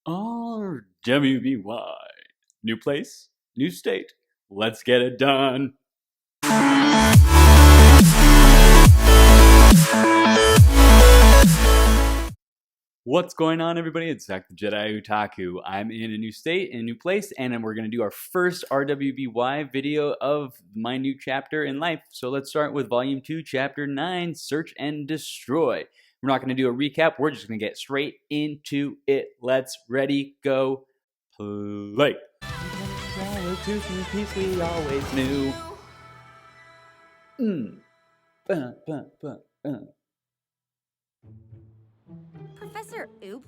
RWBY. New place, new state. Let's get it done. What's going on, everybody? It's Zach the Jedi Otaku. I'm in a new state, in a new place, and we're going to do our first RWBY video of my new chapter in life. So let's start with Volume 2, Chapter 9, Search and Destroy. We're not going to do a recap. We're just going to get straight into it. Let's ready, go, play. To the peace we always knew. Professor Oobleck?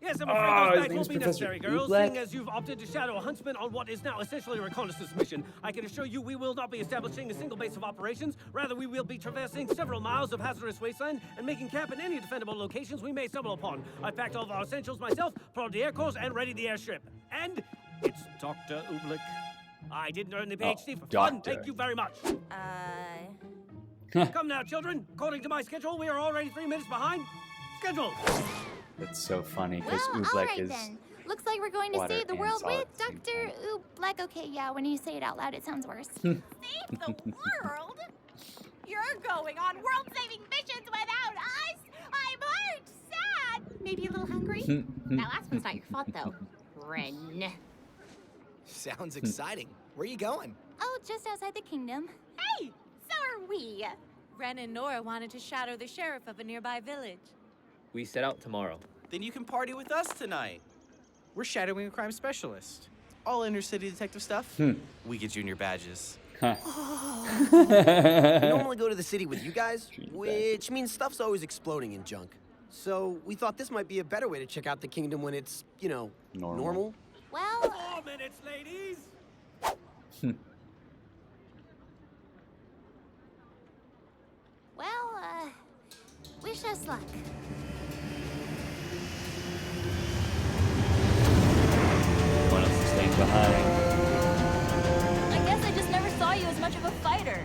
Yes, I'm afraid those his bags name's won't be Professor necessary, girls. Oobleck. Seeing as you've opted to shadow a huntsman on what is now essentially a reconnaissance mission, I can assure you we will not be establishing a single base of operations. Rather, we will be traversing several miles of hazardous wasteland and making camp in any defendable locations we may stumble upon. I've packed all of our essentials myself, put on the air course, and ready the airstrip. And it's Dr. Oobleck. I didn't earn the PhD for fun. doctor. Thank you very much. Come now, children. According to my schedule, we are already 3 minutes behind schedule. That's so funny because Well, Oobleck alright is. then. Looks like we're going to water save the and world solid with at the same Dr. Oobleck. Okay, yeah, when you say it out loud, it sounds worse. Save the world? You're going on world-saving missions without us? I'm hurt, sad, maybe a little hungry. That last one's not your fault, though. Ren. Sounds exciting. Where are you going? Oh, just outside the kingdom. Hey, so are we. Ren and Nora wanted to shadow the sheriff of a nearby village. We set out tomorrow. Then you can party with us tonight. We're shadowing a crime specialist. All inner-city detective stuff. We get junior badges. We normally go to the city with you guys, which means stuff's always exploding in junk. So we thought this might be a better way to check out the kingdom when it's, you know, normal. Well, 4 minutes, ladies. wish us luck. Everyone else is staying behind. I guess I just never saw you as much of a fighter.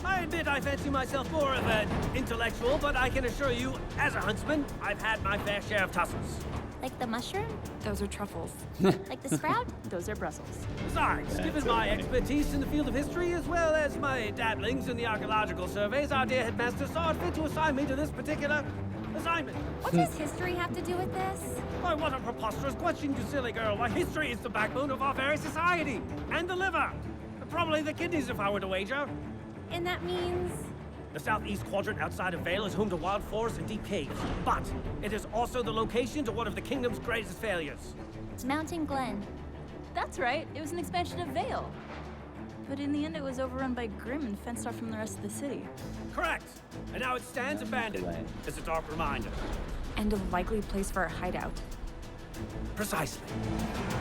I admit I fancy myself more of an intellectual, but I can assure you, as a huntsman, I've had my fair share of tussles. Like the mushroom? Those are truffles. Like the sprout? Those are Brussels. Besides, given my expertise in the field of history, as well as my dabblings in the archaeological surveys, our dear headmaster saw it fit to assign me to this particular assignment. What does history have to do with this? Why, what a preposterous question, you silly girl. Why, history is the backbone of our very society. And the liver. And probably the kidneys, if I were to wager. And that means... The southeast quadrant outside of Vale is home to wild forests and deep caves. But it is also the location to one of the kingdom's greatest failures. Mountain Glen. That's right, it was an expansion of Vale. But in the end, it was overrun by Grimm and fenced off from the rest of the city. Correct. And now it stands abandoned. It's a dark reminder. And a likely place for a hideout. Precisely.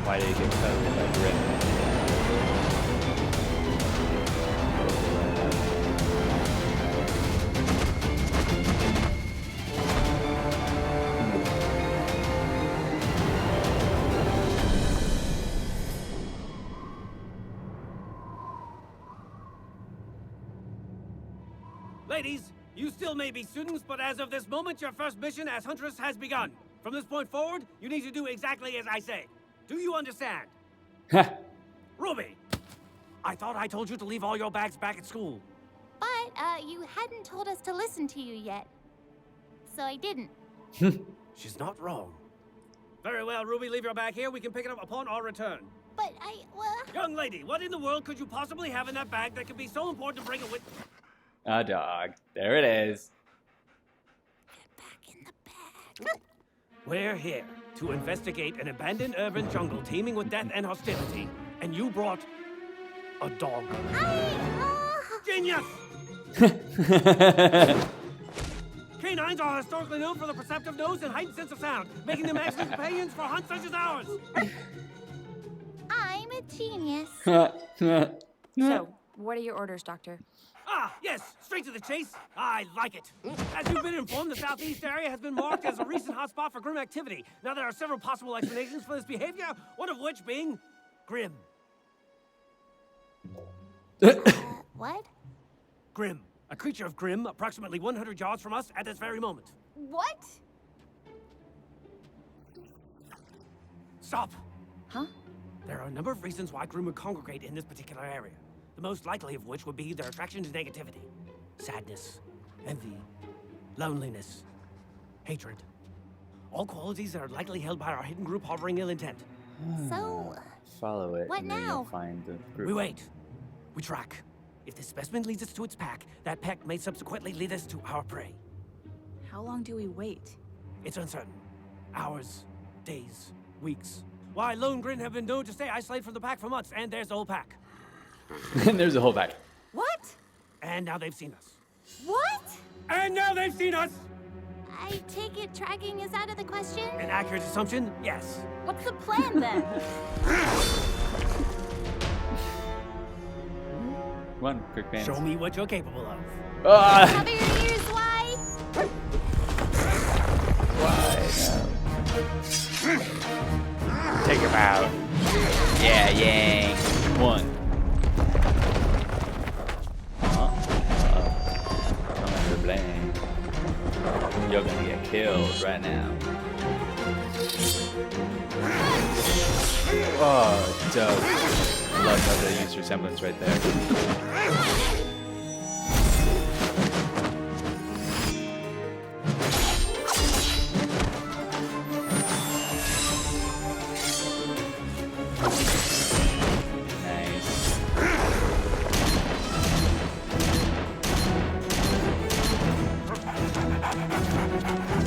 Why did he get cut by Grimm? Ladies, you still may be students, but as of this moment, your first mission as Huntress has begun. From this point forward, you need to do exactly as I say. Do you understand? Ruby, I thought I told you to leave all your bags back at school. But, you hadn't told us to listen to you yet. So I didn't. She's not wrong. Very well, Ruby, leave your bag here. We can pick it up upon our return. But well... Young lady, what in the world could you possibly have in that bag that could be so important to bring it with... A dog. There it is. Get back in the bag. We're here to investigate an abandoned urban jungle teeming with death and hostility. And you brought a dog. Genius! Canines are historically known for their perceptive nose and heightened sense of sound, making them excellent companions for hunts such as ours. I'm a genius. So, what are your orders, Doctor? Ah, yes, straight to the chase. I like it. As you've been informed, the southeast area has been marked as a recent hotspot for Grimm activity. Now, there are several possible explanations for this behavior, one of which being Grimm. What? Grimm. A creature of Grimm, approximately 100 yards from us at this very moment. What? Stop! Huh? There are a number of reasons why Grimm would congregate in this particular area. The most likely of which would be their attraction to negativity. Sadness, envy, loneliness, hatred. All qualities that are likely held by our hidden group harboring ill intent. So, Follow it, What and then you'll now? find the group. We wait. We track. If this specimen leads us to its pack, that pack may subsequently lead us to our prey. How long do we wait? It's uncertain. Hours, days, weeks. Why, Lone Grin have been known to stay isolated from the pack for months, and there's the whole pack. And there's a whole pack. what? And now they've seen us. What? And now they've seen us! I take it tracking is out of the question? An accurate assumption? Yes. What's the plan then? Come on, quick pants. Show me what you're capable of. Ah! Cover your ears, why? Take him out. Yeah, yang. One. Come under blame. You're gonna get killed right now. Oh, dope. Love how they use resemblance right there. Nice.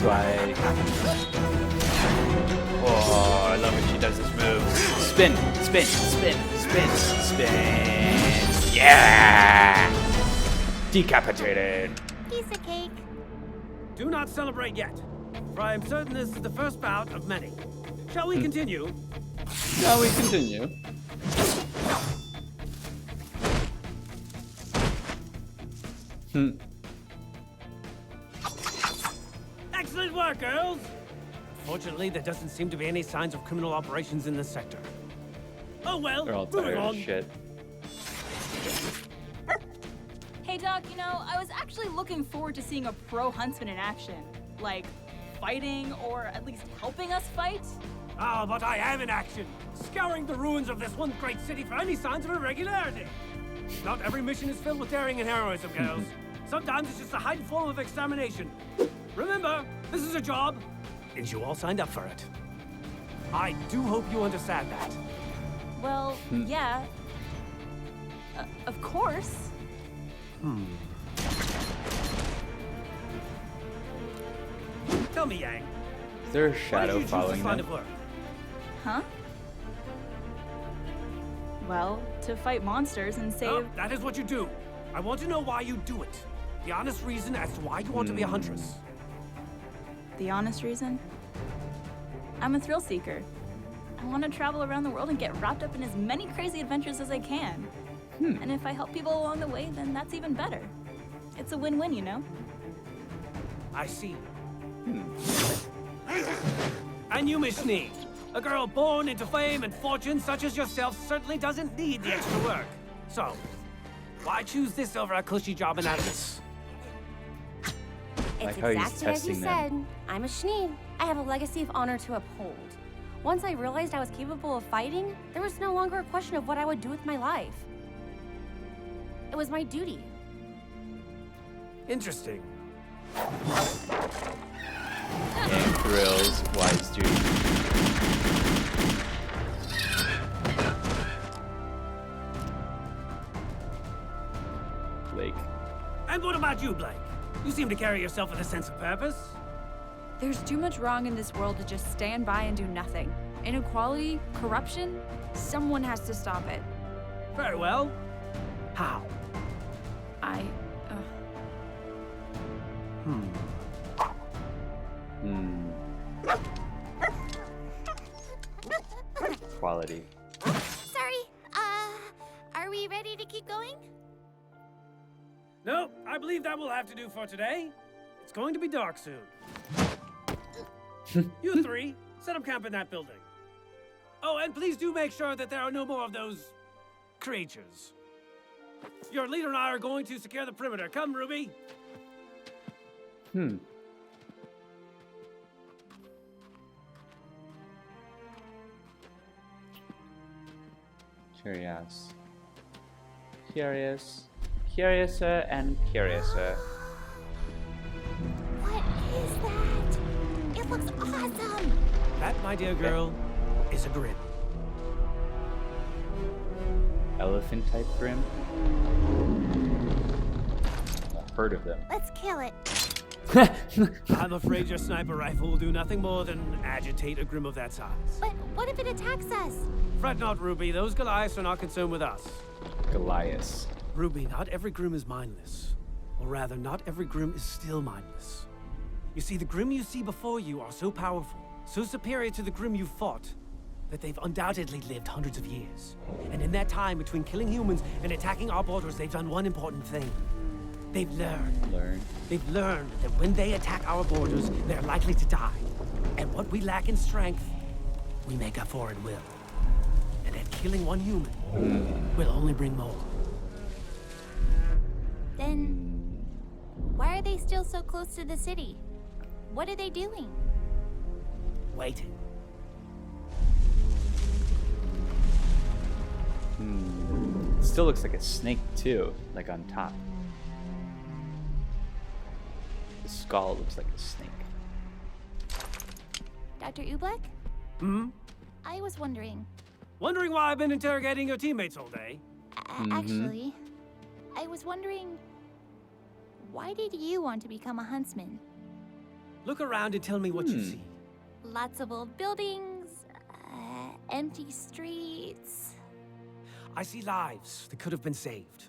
Right. Oh, I love when she does this move. Spin, spin, spin, spin, spin. Yeah! Decapitated. Piece of cake. Do not celebrate yet, for I am certain this is the first bout of many. Shall we continue? Shall we continue? Excellent work, girls! Fortunately, there doesn't seem to be any signs of criminal operations in this sector. Oh well, They're all moving tired on. of shit. Hey Doc, you know, I was actually looking forward to seeing a pro huntsman in action. Like, fighting or at least helping us fight. Ah, but I am in action, scouring the ruins of this one great city for any signs of irregularity. Not every mission is filled with daring and heroism, girls. Sometimes it's just a heightened form of extermination. Remember, this is a job, and you all signed up for it. I do hope you understand that. Well, yeah. Of course. Tell me, Yang, Is there a why did shadow you choose following this line them? of work? Huh? Well, to fight monsters and save... No, that is what you do. I want to know why you do it. The honest reason as to why you want to be a huntress. The honest reason? I'm a thrill seeker. I want to travel around the world and get wrapped up in as many crazy adventures as I can. And if I help people along the way, then that's even better. It's a win-win, you know? I see. And you, Miss Sneak, a girl born into fame and fortune such as yourself certainly doesn't need the extra work. So, why choose this over a cushy job in Atlas? Like It's how he's exactly as you testing them. said. I'm a Shneen. I have a legacy of honor to uphold. Once I realized I was capable of fighting, there was no longer a question of what I would do with my life. It was my duty. Interesting. And thrills, wise duty. Blake. And what about you, Blake? You seem to carry yourself with a sense of purpose. There's too much wrong in this world to just stand by and do nothing. Inequality, corruption, someone has to stop it. Very well. How? Quality. Sorry, are we ready to keep going? No, I believe that will have to do for today. It's going to be dark soon. You three, set up camp in that building. Oh, and please do make sure that there are no more of those creatures. Your leader and I are going to secure the perimeter. Come, Ruby. Hmm. Curious. Curious. Curiouser and curiouser. What is that? It looks awesome! That, my dear girl, is a grim. Elephant type grim? I've heard of them. Let's kill it. I'm afraid your sniper rifle will do nothing more than agitate a grim of that size. But what if it attacks us? Fret not, Ruby. Those Goliaths are not concerned with us. Goliath. Ruby, not every grim is mindless. Or rather, not every grim is still mindless. You see, the grim you see before you are so powerful, so superior to the grim you fought, that they've undoubtedly lived hundreds of years. And in that time between killing humans and attacking our borders, they've done one important thing. They've learned. They've learned that when they attack our borders, they're likely to die. And what we lack in strength, we make up for in will. And that killing one human will only bring more. Then, why are they still so close to the city? What are they doing? Waiting. Still looks like a snake too, like on top. The skull looks like a snake. Dr. Ublek? Hmm? I was wondering. Wondering why I've been interrogating your teammates all day? Actually, I was wondering, why did you want to become a huntsman? Look around and tell me what you see. Lots of old buildings, empty streets. I see lives that could have been saved.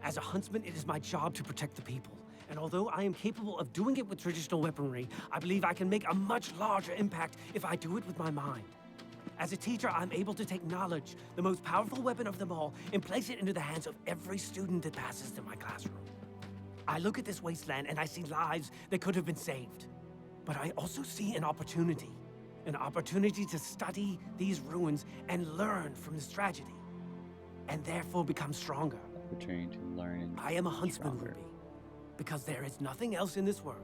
As a huntsman, it is my job to protect the people. And although I am capable of doing it with traditional weaponry, I believe I can make a much larger impact if I do it with my mind. As a teacher, I'm able to take knowledge, the most powerful weapon of them all, and place it into the hands of every student that passes through my classroom. I look at this wasteland and I see lives that could have been saved. But I also see an opportunity to study these ruins and learn from this tragedy, and therefore become stronger. Opportunity to learn and I am a huntsman, stronger. Ruby, because there is nothing else in this world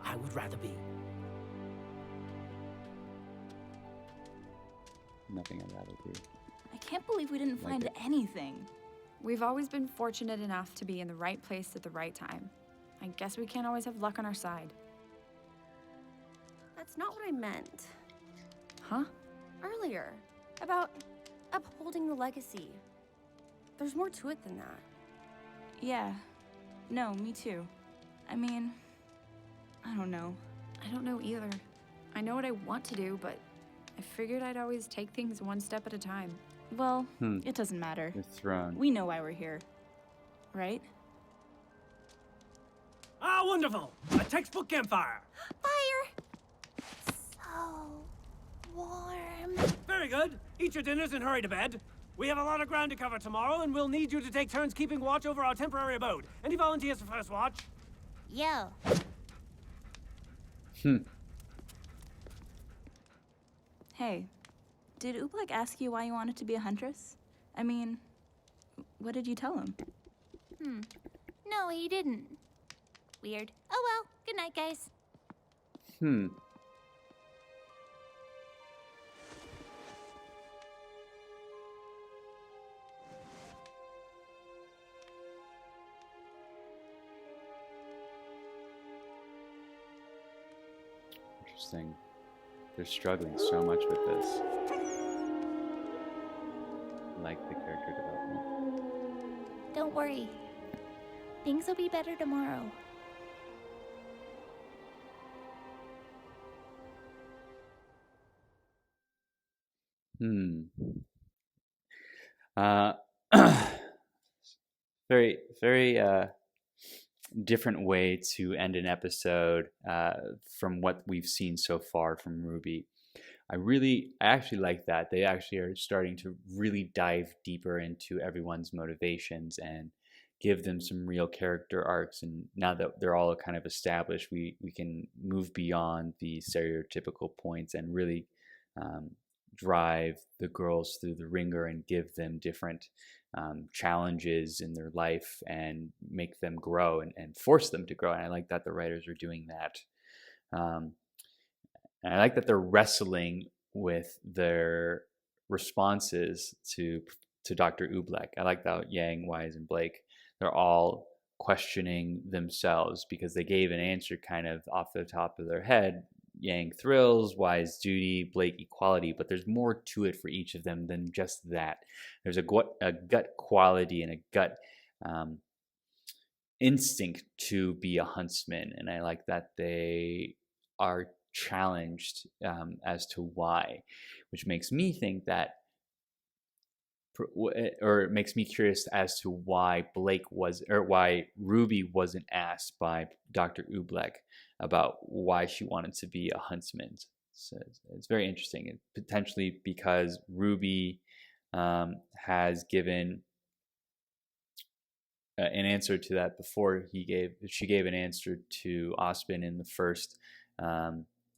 I would rather be. Nothing I'd rather do. I can't believe we didn't Like find it. anything. We've always been fortunate enough to be in the right place at the right time. I guess we can't always have luck on our side. That's not what I meant Huh? earlier. About upholding the legacy. There's more to it than that. Yeah. No, me too. I mean, I don't know. I don't know either. I know what I want to do, but I figured I'd always take things one step at a time. Well, it doesn't matter. Your throne. We know why we're here. Right? Ah, wonderful! A textbook campfire! Fire! So warm. Very good. Eat your dinners and hurry to bed. We have a lot of ground to cover tomorrow, and we'll need you to take turns keeping watch over our temporary abode. Any volunteers for first watch? Yo. Hey, did Ublek ask you why you wanted to be a huntress? I mean, what did you tell him? No, he didn't. Weird. Oh well. Good night, guys. Interesting. They're struggling so much with this. I like the character development. Don't worry. Things will be better tomorrow. Uh, very, very different way to end an episode from what we've seen so far from RWBY. I actually like that. They actually are starting to really dive deeper into everyone's motivations and give them some real character arcs. And now that they're all kind of established, we can move beyond the stereotypical points and really drive the girls through the ringer and give them different challenges in their life and make them grow and force them to grow. And I like that the writers are doing that. And I like that they're wrestling with their responses to Dr. Oobleck. I like that Yang, Wise, and Blake, they're all questioning themselves because they gave an answer kind of off the top of their head. Yang thrills, Wise duty, Blake equality, but there's more to it for each of them than just that. There's a gut quality and a gut instinct to be a huntsman, and I like that they are challenged as to why, which makes me think that, or it makes me curious as to why why Ruby wasn't asked by Dr. Oobleck about why she wanted to be a huntsman. So it's very interesting, potentially because Ruby has given an answer to that before. She gave an answer to Osmond in the first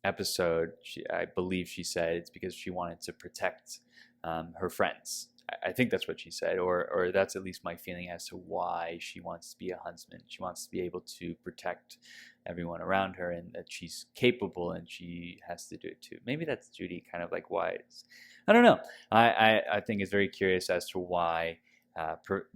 episode. I believe she said it's because she wanted to protect her friends. I think that's what she said, or that's at least my feeling as to why she wants to be a huntsman. She wants to be able to protect everyone around her, and that she's capable and she has to do it too. Maybe that's Judy kind of like Wise. I don't know. I think it's very curious as to why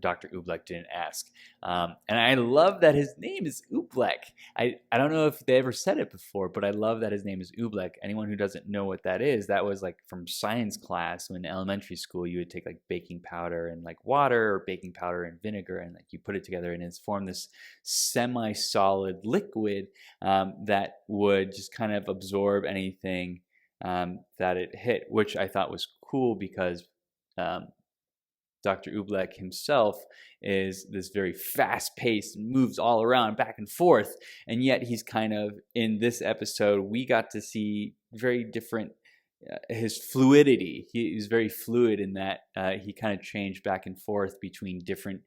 Dr. Oobleck didn't ask. And I love that his name is Oobleck. I don't know if they ever said it before, but I love that his name is Oobleck. Anyone who doesn't know what that is, that was like from science class when in elementary school you would take like baking powder and like water, or baking powder and vinegar, and like you put it together and it's formed this semi-solid liquid that would just kind of absorb anything that it hit, which I thought was cool because Dr. Oobleck himself is this very fast-paced, moves all around back and forth, and yet he's kind of, in this episode, we got to see very different, his fluidity. He's very fluid in that he kind of changed back and forth between different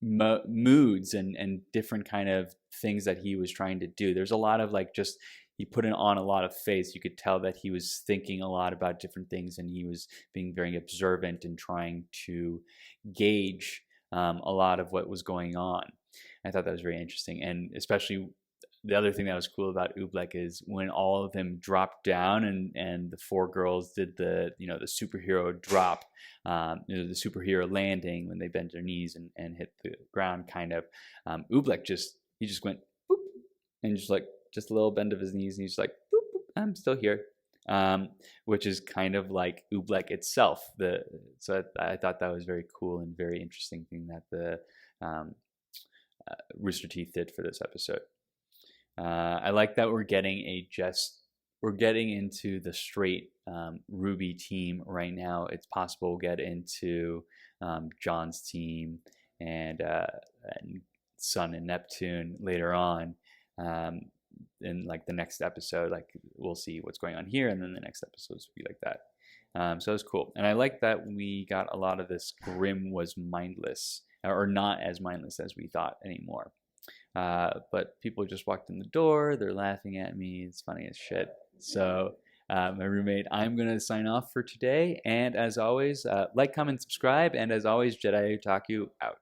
moods and different kind of things that he was trying to do. There's a lot of like just, he put on a lot of face. You could tell that he was thinking a lot about different things, and he was being very observant and trying to gauge a lot of what was going on. I thought that was very interesting, and especially the other thing that was cool about Oobleck is when all of them dropped down and the four girls did the the superhero drop, the superhero landing when they bent their knees and hit the ground kind of. Oobleck just went boop, and just a little bend of his knees, and he's like, boop, boop, I'm still here, which is kind of like Oobleck itself. So I thought that was very cool and very interesting thing that the Rooster Teeth did for this episode. I like that we're getting into the straight RWBY team right now. It's possible we'll get into John's team and Sun and Neptune later on. In like the next episode, like we'll see what's going on here, and then the next episodes will be like that. So it was cool, and I like that we got a lot of this. Grimm was mindless, or not as mindless as we thought anymore. But people just walked in the door, they're laughing at me, it's funny as shit. So my roommate, I'm gonna sign off for today, and as always, like, comment, subscribe, and as always, Jedi Otaku out.